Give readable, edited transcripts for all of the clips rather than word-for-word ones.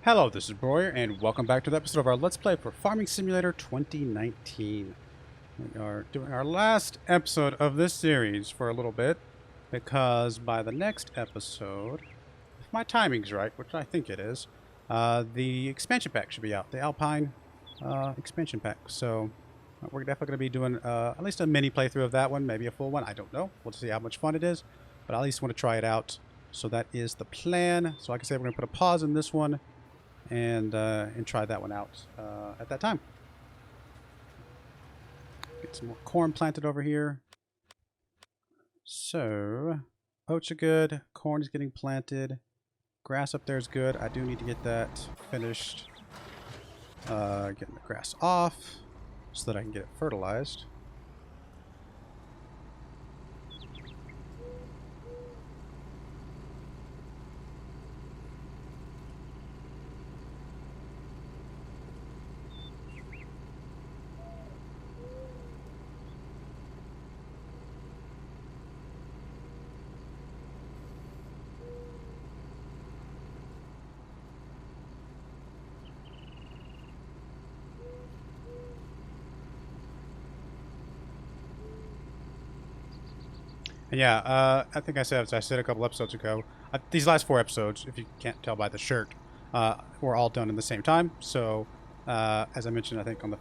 Hello, this is Broyar, and welcome back to the episode of our Let's Play for Farming Simulator 2019. We are doing our last episode of this series for a little bit, because by the next episode, if my timing's right, which I think it is, the expansion pack should be out, the Alpine expansion pack. So we're definitely going to be doing at least a mini playthrough of that one, maybe a full one, I don't know. We'll see how much fun it is, but I at least want to try it out. So that is the plan. So like I said, we're going to put a pause in this one and try that one out at that time. Get some more corn planted over here. So oats are good, corn is getting planted, grass up there is good. I do need to get that finished, getting the grass off so that I can get it fertilized. And yeah, I think I said a couple episodes ago, these last 4 episodes, if you can't tell by the shirt, were all done in the same time. So, as I mentioned, I think on a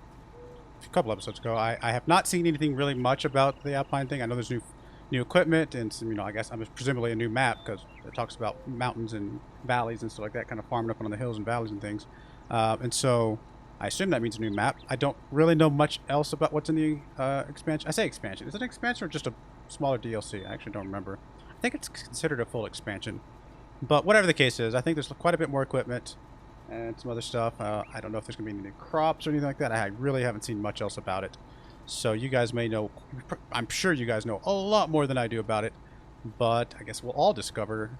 couple episodes ago, I have not seen anything really much about the Alpine thing. I know there's new equipment and some, I guess I'm presumably a new map because it talks about mountains and valleys and stuff like that, kind of farming up on the hills and valleys and things. And so I assume that means a new map. I don't really know much else about what's in the expansion. I say expansion. Is it an expansion or just a smaller DLC? I actually don't remember. I think it's considered a full expansion. But whatever the case is, I think there's quite a bit more equipment and some other stuff. I don't know if there's going to be any new crops or anything like that. I really haven't seen much else about it. So you guys may know, I'm sure you guys know a lot more than I do about it. But I guess we'll all discover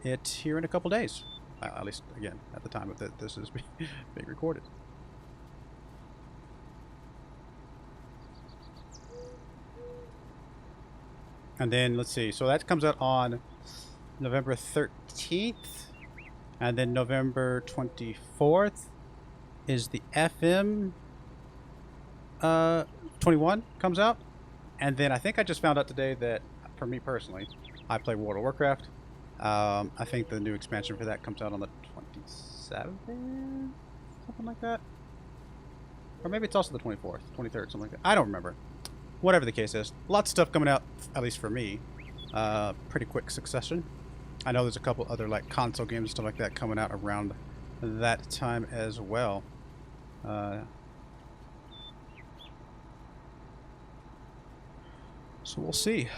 it here in a couple days. At least, again, at the time of this is being recorded. And then, let's see, so that comes out on November 13th. And then November 24th is the FM 21 comes out. And then I think I just found out today that, for me personally, I play World of Warcraft. I think the new expansion for that comes out on the 27th? Something like that. Or maybe it's also the 24th, 23rd, something like that. I don't remember. Whatever the case is, lots of stuff coming out, at least for me. Pretty quick succession. I know there's a couple other like console games and stuff like that coming out around that time as well. So we'll see.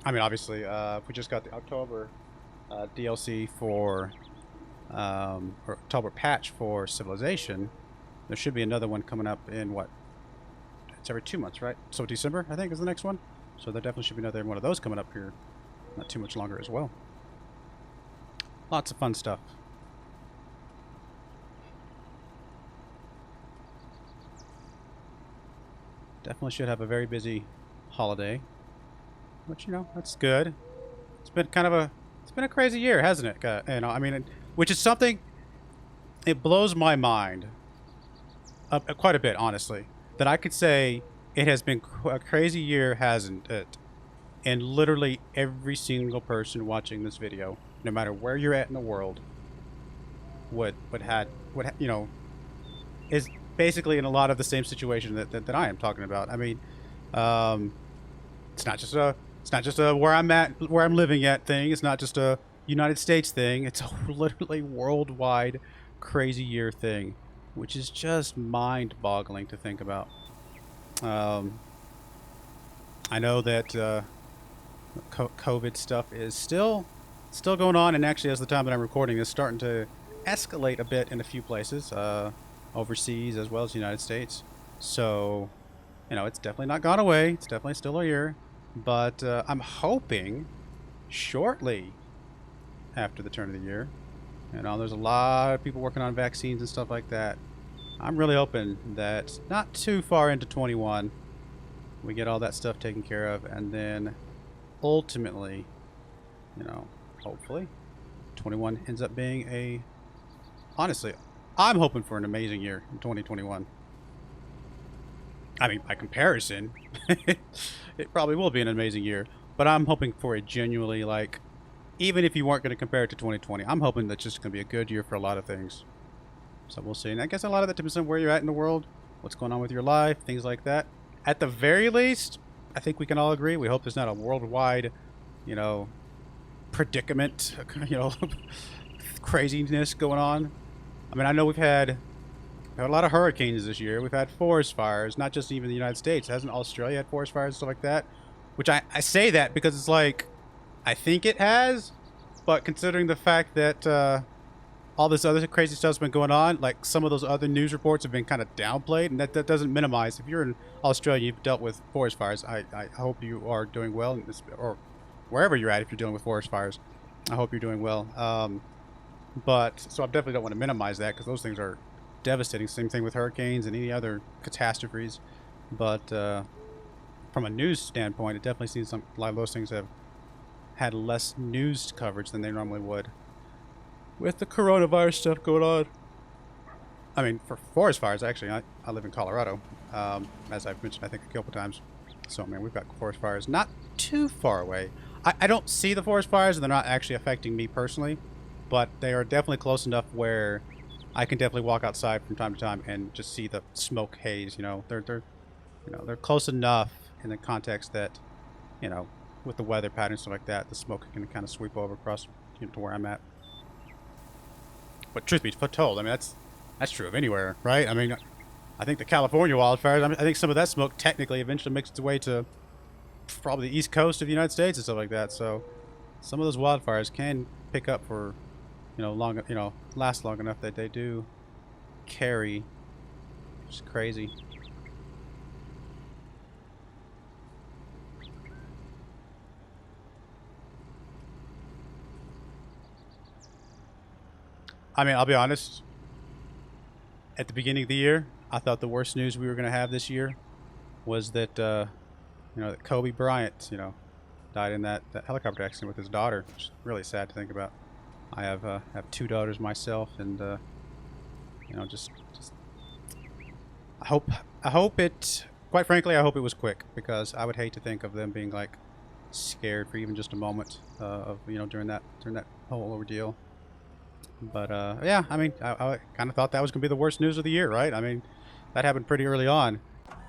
I mean, obviously, we just got the October DLC for, or October patch for Civilization. There should be another one coming up in what? It's every 2 months, right? So December, I think, is the next one. So there definitely should be another one of those coming up here not too much longer as well. Lots of fun stuff. Definitely should have a very busy holiday. Which, that's good. It's been a crazy year, hasn't it? I mean, which is something, it blows my mind quite a bit, honestly, that I could say it has been a crazy year, hasn't it? And literally every single person watching this video, no matter where you're at in the world, is basically in a lot of the same situation that I am talking about. I mean, it's not just a where I'm living at thing. It's not just a United States thing. It's a literally worldwide crazy year thing, which is just mind-boggling to think about. I know that COVID stuff is still going on, and actually, as the time that I'm recording is starting to escalate a bit in a few places, overseas as well as the United States. So, it's definitely not gone away. It's definitely still here. But I'm hoping shortly after the turn of the year, there's a lot of people working on vaccines and stuff like that. I'm really hoping that not too far into 21 we get all that stuff taken care of, and then ultimately, you know, hopefully 21 ends up being a, honestly, I'm hoping for an amazing year in 2021. I mean, by comparison, it probably will be an amazing year, but I'm hoping for a genuinely, like, even if you weren't going to compare it to 2020, I'm hoping that's just going to be a good year for a lot of things. So we'll see. And I guess a lot of that depends on where you're at in the world, what's going on with your life, things like that. At the very least, I think we can all agree, we hope there's not a worldwide, you know, predicament, you know, craziness going on. I mean, I know we've had a lot of hurricanes this year. We've had forest fires, not just even the United States. Hasn't Australia had forest fires and stuff like that? Which I say that because it's like, I think it has, but considering the fact that all this other crazy stuff's been going on, like some of those other news reports have been kind of downplayed, and that doesn't minimize. If you're in Australia, you've dealt with forest fires, I hope you are doing well, in this, or wherever you're at, if you're dealing with forest fires, I hope you're doing well. But, so I definitely don't want to minimize that, because those things are devastating. Same thing with hurricanes and any other catastrophes. But from a news standpoint, it definitely seems a lot of those things have had less news coverage than they normally would, with the coronavirus stuff going on. I mean, for forest fires, actually, I live in Colorado, as I've mentioned, I think, a couple times. So, man, we've got forest fires not too far away. I don't see the forest fires, and they're not actually affecting me personally, but they are definitely close enough where I can definitely walk outside from time to time and just see the smoke haze. You know, they're close enough in the context that, you know, with the weather patterns stuff like that, the smoke can kind of sweep over across, you know, to where I'm at. But truth be told, I mean, that's true of anywhere, right? I mean, I think the California wildfires, I think some of that smoke technically eventually makes its way to probably the east coast of the United States and stuff like that. So some of those wildfires can pick up for, you know, last long enough that they do carry. It's crazy. I mean, I'll be honest. At the beginning of the year, I thought the worst news we were going to have this year was that, you know, that Kobe Bryant, you know, died in that helicopter accident with his daughter. Which is really sad to think about. I have 2 daughters myself, and you know, just I hope it. Quite frankly, I hope it was quick, because I would hate to think of them being like scared for even just a moment of, you know, during that whole ordeal. But yeah, I mean, I kind of thought that was gonna be the worst news of the year, right? I mean, that happened pretty early on,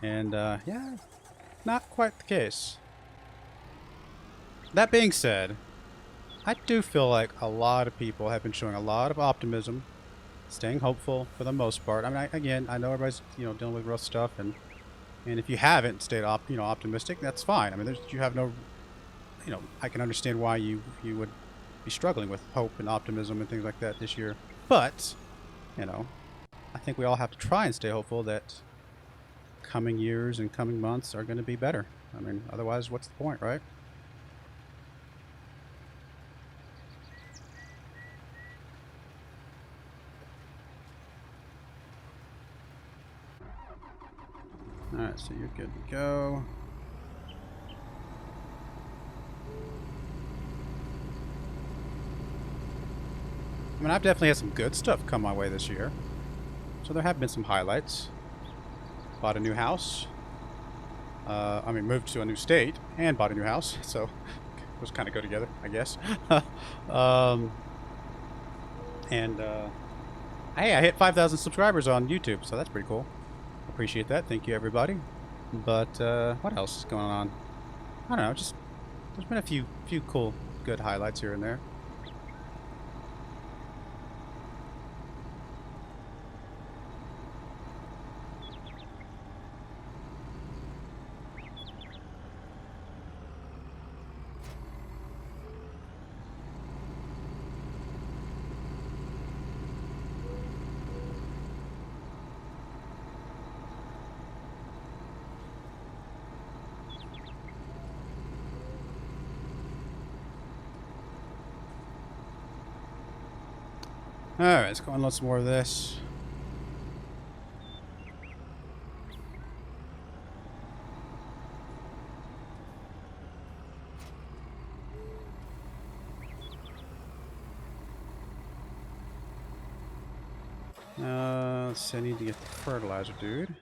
and yeah, not quite the case. That being said, I do feel like a lot of people have been showing a lot of optimism, staying hopeful for the most part. I mean, again, I know everybody's, you know, dealing with rough stuff, and if you haven't stayed optimistic, that's fine. I mean, you have no, you know, I can understand why you would be struggling with hope and optimism and things like that this year. But, you know, I think we all have to try and stay hopeful that coming years and coming months are going to be better. I mean, otherwise, what's the point, right? Alright, so you're good to go. I mean, I've definitely had some good stuff come my way this year. So there have been some highlights. Bought a new house. I mean, moved to a new state and bought a new house. So those kind of go together, I guess. Hey, I hit 5,000 subscribers on YouTube, so that's pretty cool. Appreciate that. Thank you, everybody. But what else is going on? I don't know. Just there's been a few cool, good highlights here and there. Alright, let's go on lots more of this. Let's see, I need to get the fertilizer, dude.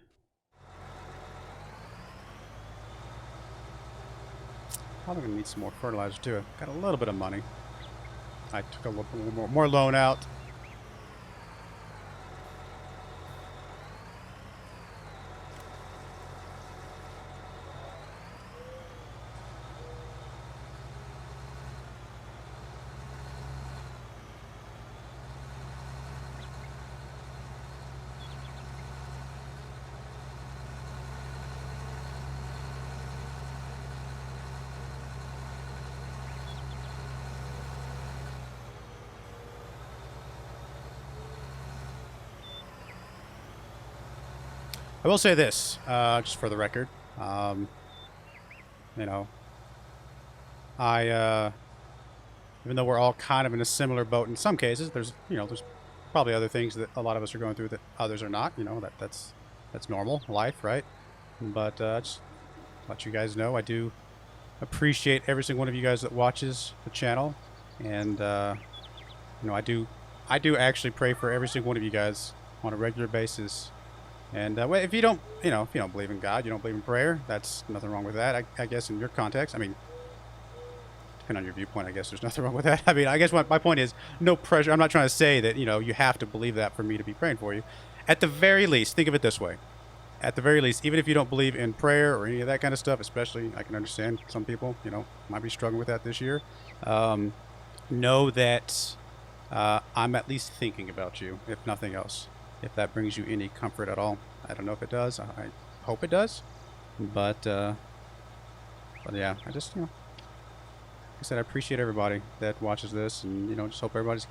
Probably gonna need some more fertilizer too. I've got a little bit of money. I took a little more loan out. I will say this, just for the record. You know, even though we're all kind of in a similar boat in some cases, there's probably other things that a lot of us are going through that others are not. You know, that's normal life, right? But just let you guys know, I do appreciate every single one of you guys that watches the channel, and you know, I do actually pray for every single one of you guys on a regular basis. And if you don't, if you don't believe in God, you don't believe in prayer, that's nothing wrong with that. I guess in your context, I mean, depending on your viewpoint, I guess there's nothing wrong with that. I mean, I guess my point is no pressure. I'm not trying to say that, you have to believe that for me to be praying for you. At the very least, think of it this way. At the very least, even if you don't believe in prayer or any of that kind of stuff, especially, I can understand some people, might be struggling with that this year. Know that I'm at least thinking about you, if nothing else. If that brings you any comfort at all. I don't know if it does. I hope it does. But yeah, I just, like I said, I appreciate everybody that watches this, and, just hope everybody's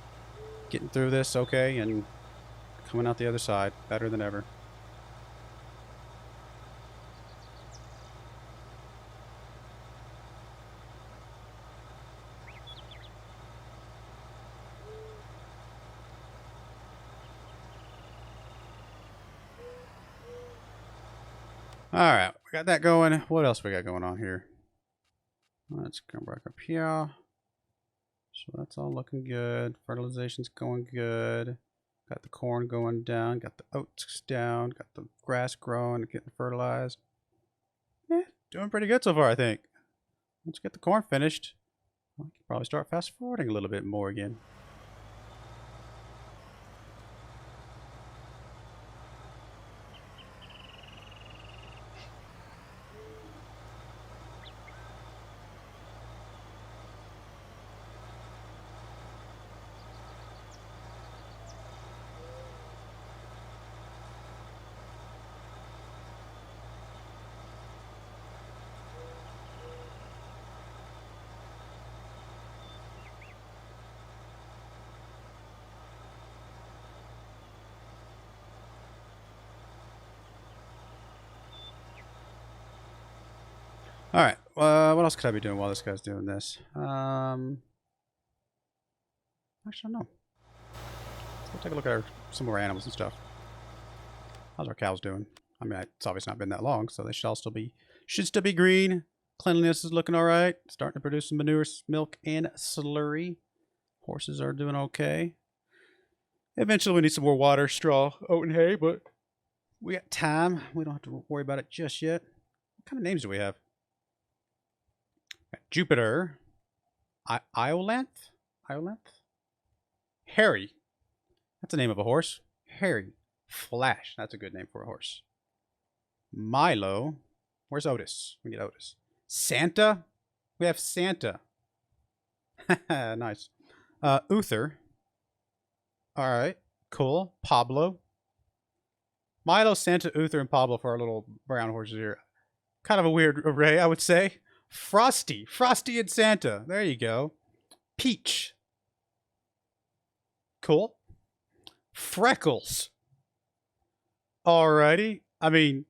getting through this okay and coming out the other side better than ever. Alright, we got that going. What else we got going on here? Let's come back up here. So that's all looking good. Fertilization's going good. Got the corn going down. Got the oats down. Got the grass growing and getting fertilized. Yeah, doing pretty good so far, I think. Let's get the corn finished. I can probably start fast forwarding a little bit more again. All right. What else could I be doing while this guy's doing this? Actually, I don't know. Let's take a look at some of our animals and stuff. How's our cows doing? I mean, it's obviously not been that long, so they should still be green. Cleanliness is looking all right. Starting to produce some manure, milk, and slurry. Horses are doing okay. Eventually, we need some more water, straw, oat, and hay, but we got time. We don't have to worry about it just yet. What kind of names do we have? Jupiter. Iolanth? Harry. That's the name of a horse. Harry. Flash. That's a good name for a horse. Milo. Where's Otis? We get Otis. Santa. We have Santa. Nice. Uther. All right. Cool. Pablo. Milo, Santa, Uther, and Pablo for our little brown horses here. Kind of a weird array, I would say. Frosty. Frosty and Santa. There you go. Peach. Cool. Freckles. Alrighty. I mean,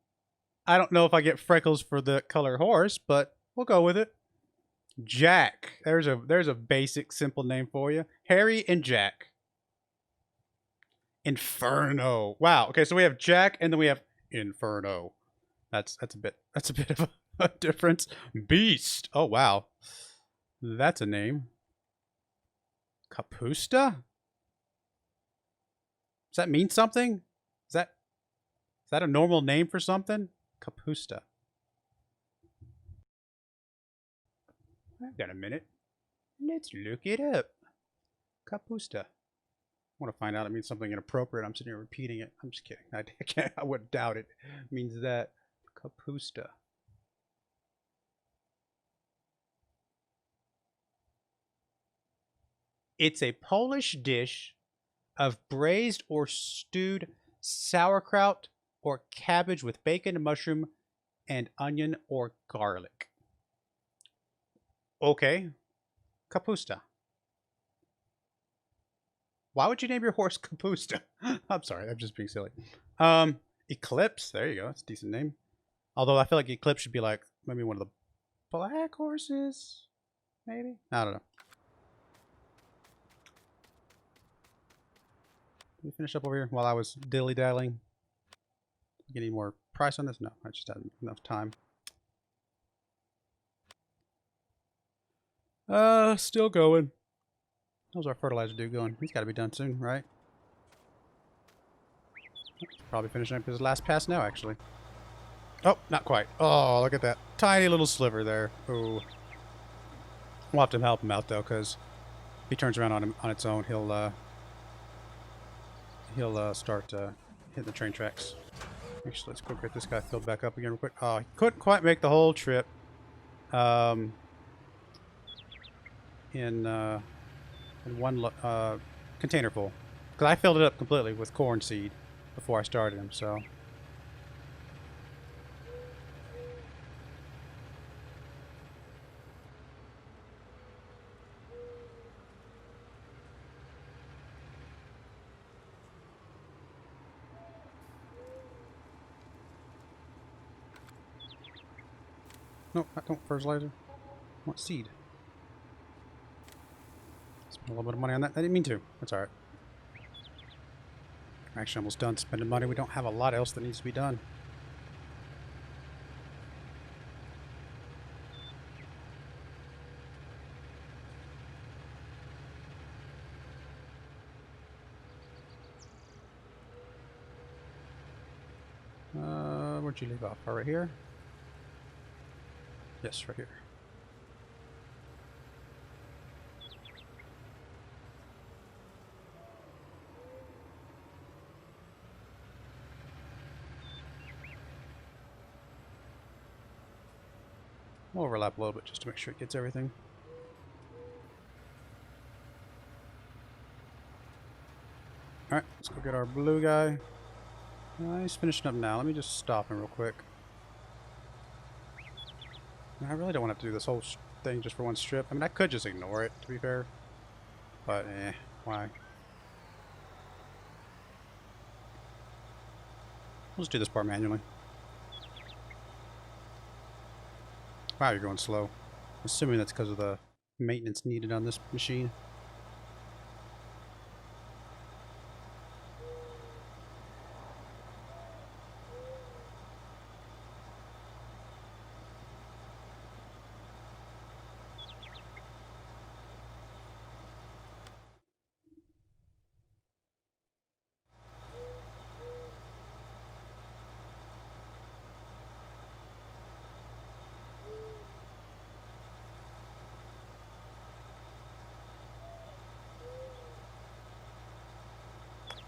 I don't know if I get Freckles for the color horse, but we'll go with it. Jack. There's a basic, simple name for you. Harry and Jack. Inferno. Wow. Okay, so we have Jack and then we have Inferno. That's a bit of a difference. Beast. Oh wow. That's a name. Capusta? Does that mean something? Is that a normal name for something? Capusta. I've got a minute. Let's look it up. Capusta. I want to find out it means something inappropriate. I'm sitting here repeating it. I'm just kidding. I wouldn't doubt it. It means that. Capusta. It's a Polish dish of braised or stewed sauerkraut or cabbage with bacon, mushroom, and onion or garlic. Okay. Capusta. Why would you name your horse Capusta? I'm sorry, I'm just being silly. Eclipse. There you go. That's a decent name. Although I feel like Eclipse should be like maybe one of the black horses. Maybe? I don't know. Let me finish up over here while I was dilly-dallying. Get any more price on this? No, I just had enough time. Still going. How's our fertilizer dude going? He's got to be done soon, right? Probably finishing up his last pass now, actually. Oh, not quite. Oh, look at that tiny little sliver there. Ooh. We'll have to help him out though, because if he turns around on its own, he'll start hitting the train tracks. Actually, let's go get this guy filled back up again real quick. Oh, he couldn't quite make the whole trip. In one container full, because I filled it up completely with corn seed before I started him. So. No, I don't fertilizer. I want seed. Spend a little bit of money on that. I didn't mean to. That's alright. We're actually almost done spending money. We don't have a lot else that needs to be done. Where'd you leave off? Right here? Yes, right here. We'll overlap a little bit just to make sure it gets everything. Alright, let's go get our blue guy. He's finishing up now. Let me just stop him real quick. I really don't want to have to do this whole thing just for one strip. I mean, I could just ignore it, to be fair. But, why? We'll just do this part manually. Wow, you're going slow. Assuming that's because of the maintenance needed on this machine.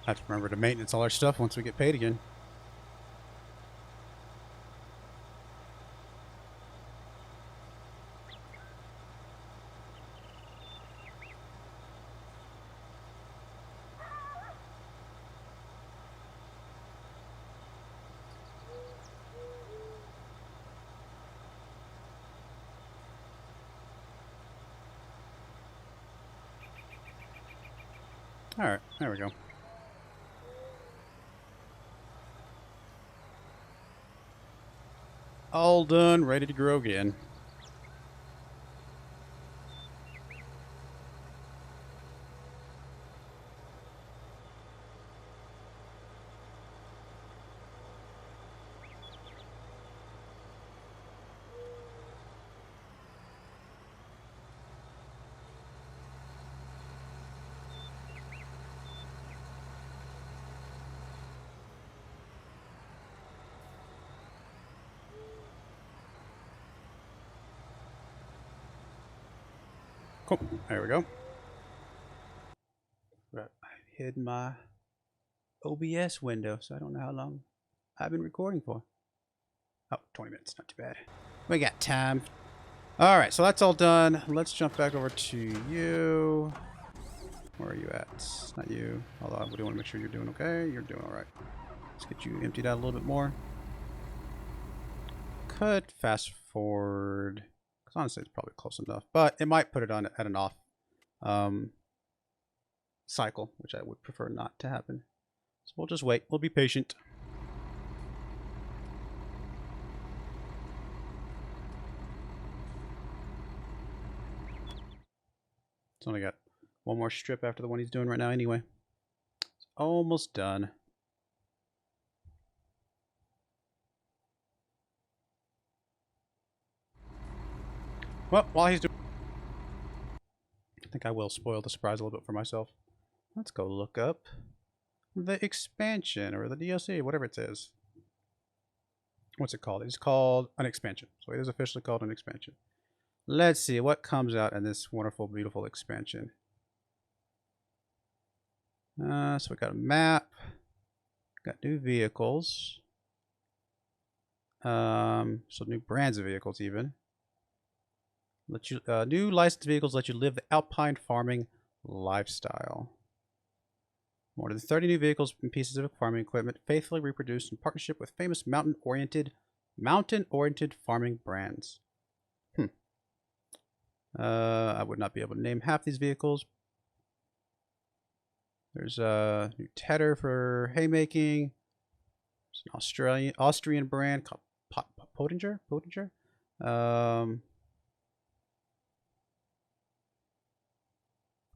I have to remember to maintenance all our stuff once we get paid again. Alright, there we go. All done, ready to grow again. Cool. There we go. Right. I hid my OBS window, so I don't know how long I've been recording for. Oh, 20 minutes. Not too bad. We got time. All right, so that's all done. Let's jump back over to you. Where are you at? Not you. Although I do want to make sure you're doing okay. You're doing all right. Let's get you emptied out a little bit more. Could fast forward. Because honestly, it's probably close enough. But it might put it on at an off cycle, which I would prefer not to happen. So we'll just wait. We'll be patient. It's only got one more strip after the one he's doing right now anyway. It's almost done. Well, while he's doing... I think I will spoil the surprise a little bit for myself. Let's go look up the expansion or the DLC, whatever it is. What's it called? It's called an expansion. So it is officially called an expansion. Let's see what comes out in this wonderful, beautiful expansion. So we got a map. Got new vehicles. So new brands of vehicles even. Let you new licensed vehicles let you live the alpine farming lifestyle. More than 30 new vehicles and pieces of farming equipment faithfully reproduced in partnership with famous mountain-oriented farming brands. I would not be able to name half these vehicles. There's a new tedder for haymaking. There's an Austrian brand called Pottinger.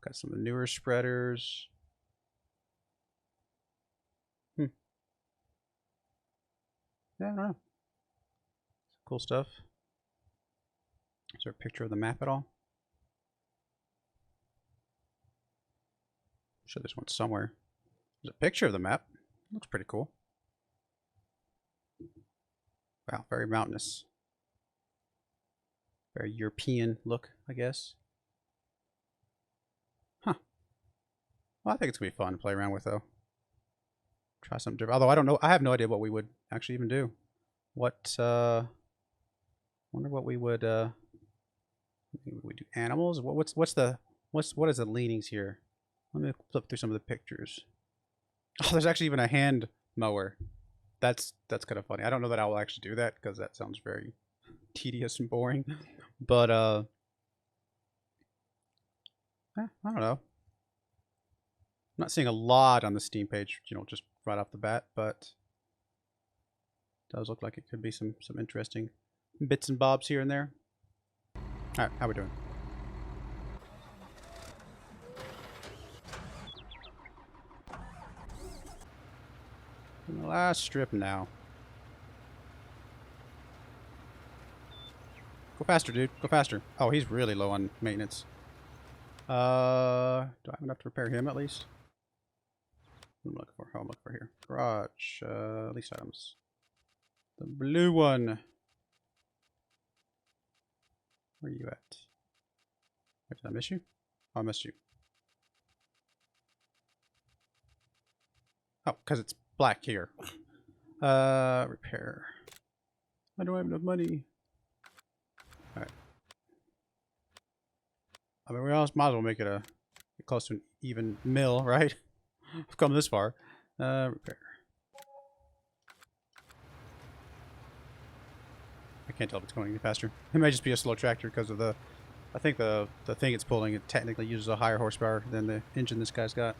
Got some of the newer spreaders. Yeah, I don't know. Cool stuff. Is there a picture of the map at all? I'm sure there's one somewhere. There's a picture of the map. Looks pretty cool. Wow, very mountainous. Very European look, I guess. Huh. Well, I think it's going to be fun to play around with, though. Try something different. Although I don't know. I have no idea what we would actually even do. What, wonder what we would, we do animals? What is the leanings here? Let me flip through some of the pictures. Oh, there's actually even a hand mower. That's kind of funny. I don't know that I will actually do that because that sounds very tedious and boring. But I don't know. I'm not seeing a lot on the Steam page, you know, just right off the bat, but it does look like it could be some interesting bits and bobs here and there. All right, how we doing? In the last strip now. Go faster, dude. Go faster. Oh, he's really low on maintenance. Do I have enough to repair him at least? I'm looking for. Oh, I'm looking for here. Garage. Lease items. The blue one. Where are you at? Did I miss you? Oh, I missed you. Oh, because it's black here. Repair. I don't have enough money. Alright. I mean, we might as well make it a close to an even mill, right? I've come this far. Repair. I can't tell if it's going any faster. It might just be a slow tractor because of the... I think the thing it's pulling, it technically uses a higher horsepower than the engine this guy's got.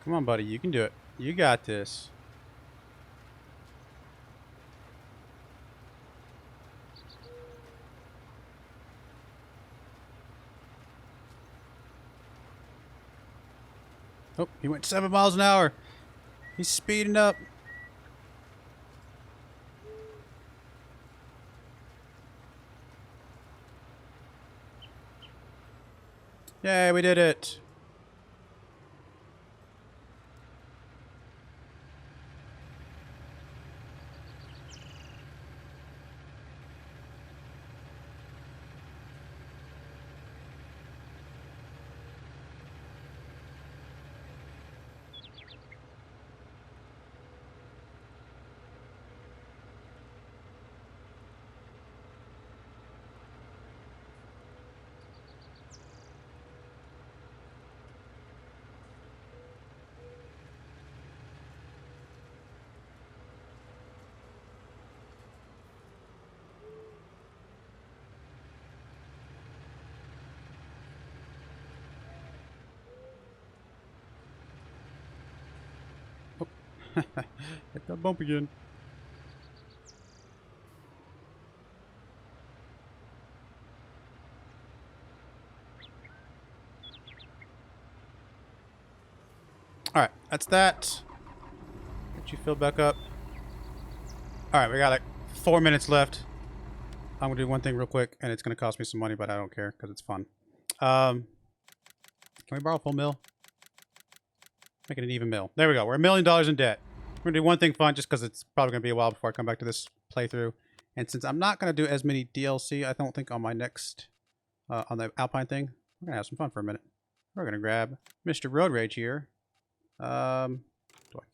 Come on, buddy. You can do it. You got this. Oh, he went 7 miles an hour. He's speeding up. Yay, we did it. Hit that bump again. Alright, that's that. Get you filled back up. Alright, we got like 4 minutes left. I'm gonna do one thing real quick, and it's gonna cost me some money, but I don't care because it's fun. Can we borrow a full mill? Make it an even mill. There we go. We're $1 million in debt. We're gonna do one thing fun just because it's probably gonna be a while before I come back to this playthrough. And since I'm not gonna do as many DLC, I don't think on my next on the Alpine thing, we're gonna have some fun for a minute. We're gonna grab Mr. Road Rage here. Do I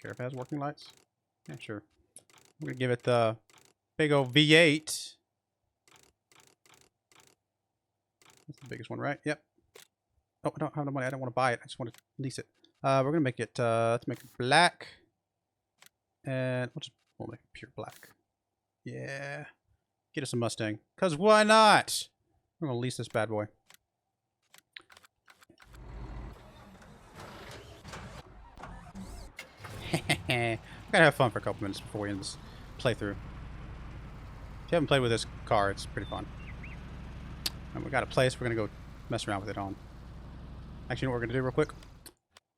care if it has working lights? Yeah, sure. I'm gonna give it the big old V8. That's the biggest one, right? Yep. Oh, I don't have the money. I don't want to buy it. I just want to lease it. We're gonna make it. Let's make it black, and we'll make it pure black. Yeah. Get us a Mustang. Cause why not? We're gonna lease this bad boy. We gotta have fun for a couple minutes before we end this playthrough. If you haven't played with this car, it's pretty fun. And we got a place we're gonna go mess around with it on. Actually, you know what we're gonna do real quick?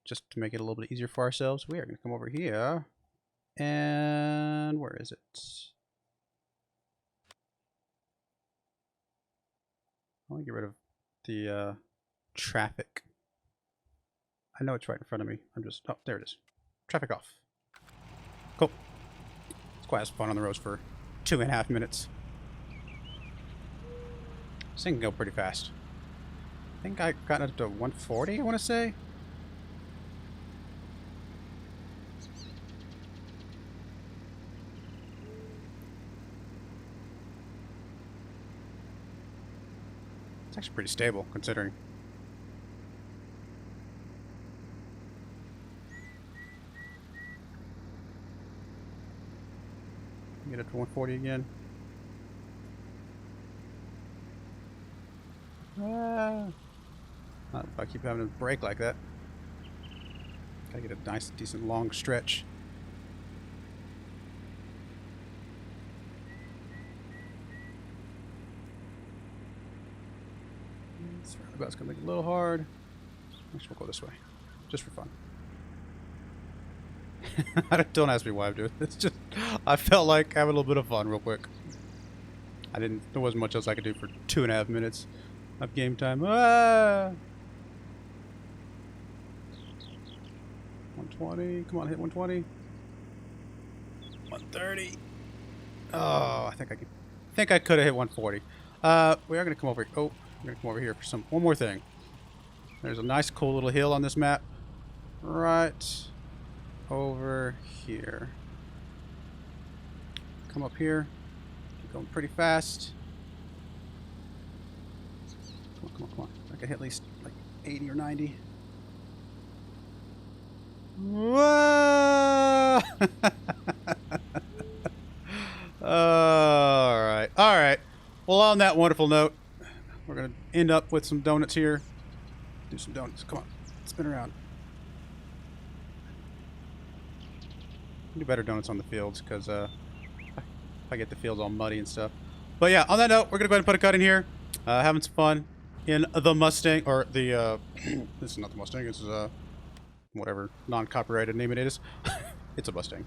Just to make it a little bit easier for ourselves, we are gonna come over here. And where is it? I want to get rid of the traffic. I know it's right in front of me. I'm just... Oh, there it is. Traffic off. Cool. It's quite as fun on the roads for 2.5 minutes. This thing can go pretty fast. I think I got it up to 140, I want to say. It's actually pretty stable, considering. Get it to 140 again. Not if I keep having to brake like that. Gotta get a nice, decent, long stretch. This roundabout's gonna make it a little hard. Actually, we'll go this way, just for fun. Don't ask me why I'm doing this. Just I felt like having a little bit of fun real quick. There wasn't much else I could do for 2.5 minutes of game time. 120. Come on, hit 120. 130. Oh, I think I could have hit 140. We are gonna come over. Oh, we're gonna come over here for one more thing. There's a nice, cool little hill on this map, right over here. Come up here. Keep going pretty fast. Come on, come on, come on. I can hit at least like 80 or 90. Whoa! Alright. Alright. Well, on that wonderful note, we're going to end up with some donuts here. Do some donuts. Come on. Spin around. Do better donuts on the fields, because if I get the fields all muddy and stuff. But yeah, on that note, we're going to go ahead and put a cut in here. Having some fun in the Mustang, or the, this is not the Mustang, this is, whatever non-copyrighted name it is. It's a Mustang.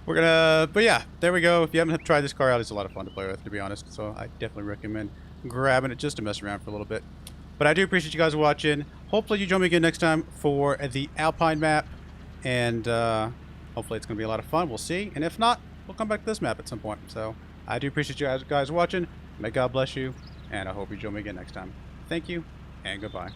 We're gonna, but yeah, there we go. If you haven't tried this car out, it's a lot of fun to play with, to be honest. So I definitely recommend grabbing it just to mess around for a little bit. But But I do appreciate you guys watching. Hopefully you join me again next time for the Alpine map. And hopefully it's going to be a lot of fun. We'll see. And if not, we'll come back to this map at some point. So I do appreciate you guys watching. May God bless you. And I hope you join me again next time. Thank you, and goodbye.